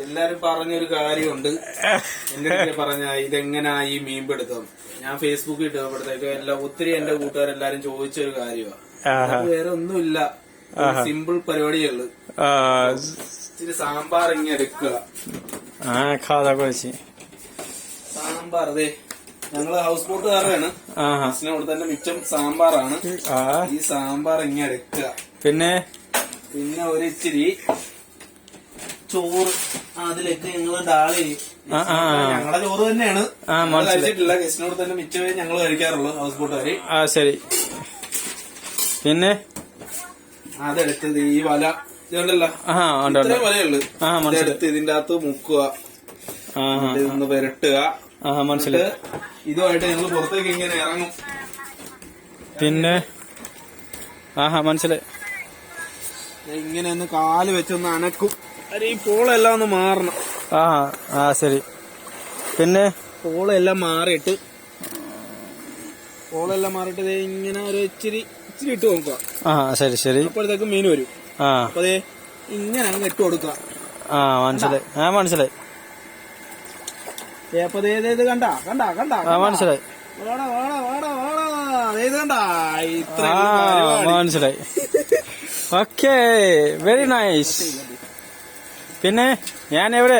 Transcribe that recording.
എല്ലാരും പറഞ്ഞൊരു കാര്യമുണ്ട്. എന്റെ പറഞ്ഞ ഇതെങ്ങനാ ഈ മീൻ പിടുത്തം. ഞാൻ ഫേസ്ബുക്കിൽ ഇട്ടപ്പോഴത്തേക്ക് ഒത്തിരി എന്റെ കൂട്ടുകാരെല്ലാരും ചോദിച്ചൊരു കാര്യമാണ്. വേറെ ഒന്നുമില്ല, സിമ്പിൾ പരിപാടിയുള്ളു. ഇച്ചിരി സാമ്പാർ ഇങ്ങനെ എടുക്കുക. സാമ്പാർ അതെ, ഞങ്ങള് ഹൗസ് ബോട്ടുകാരാണ്. അവിടെ തന്നെ മിച്ചം സാമ്പാറാണ്. ഈ സാമ്പാർ ഇങ്ങനെ എടുക്കുക. പിന്നെ ഒരു ഇച്ചിരി ചോറ് അതിലേക്ക് ഞങ്ങള് ഡാളി. ഞങ്ങളെ ചോറ് തന്നെയാണ് കഴിച്ചിട്ടില്ല. ഗസ്റ്റിനോട് തന്നെ മിച്ചമേ ഞങ്ങൾ കഴിക്കാറുള്ളൂ ഹൗസ് ബോട്ടുകാര്. ശരി. പിന്നെ അതെടുത്തത് ഈ വല ഇതുണ്ടല്ലോ, ഇത്രയും വലയുള്ളു. എടുത്ത് ഇതിന്റെ അകത്ത് മുക്കുക, ഇതൊന്ന് പുരട്ടുക. മനസ്സിലായി. ഇതുമായിട്ട് ഞങ്ങൾ പുറത്തേക്ക് ഇങ്ങനെ ഇറങ്ങും. പിന്നെ മനസ്സിലായി. ഇങ്ങനെ ഒന്ന് കാല് വെച്ചൊന്ന് അനക്കും. ഈ പോളെല്ലാം ഒന്ന് മാറണം. ശരി. പിന്നെ പോളെല്ലാം മാറിയിട്ട് ഇങ്ങനെ ഒരു ഇച്ചിരി ഇട്ട് നോക്കുക. ശരി ശരി. അപ്പോഴത്തേക്ക് മീൻ വരും. അപ്പൊ അതേ ഇങ്ങനെ അങ്ങ് ഇട്ട് കൊടുക്കുക. മനസ്സിലായി. മനസ്സിലായി. അപ്പൊ ഇത് കണ്ട മനസ്സിലായി. മനസ്സിലായി. Okay, very nice. പിന്നെ ഞാൻ എവിടെ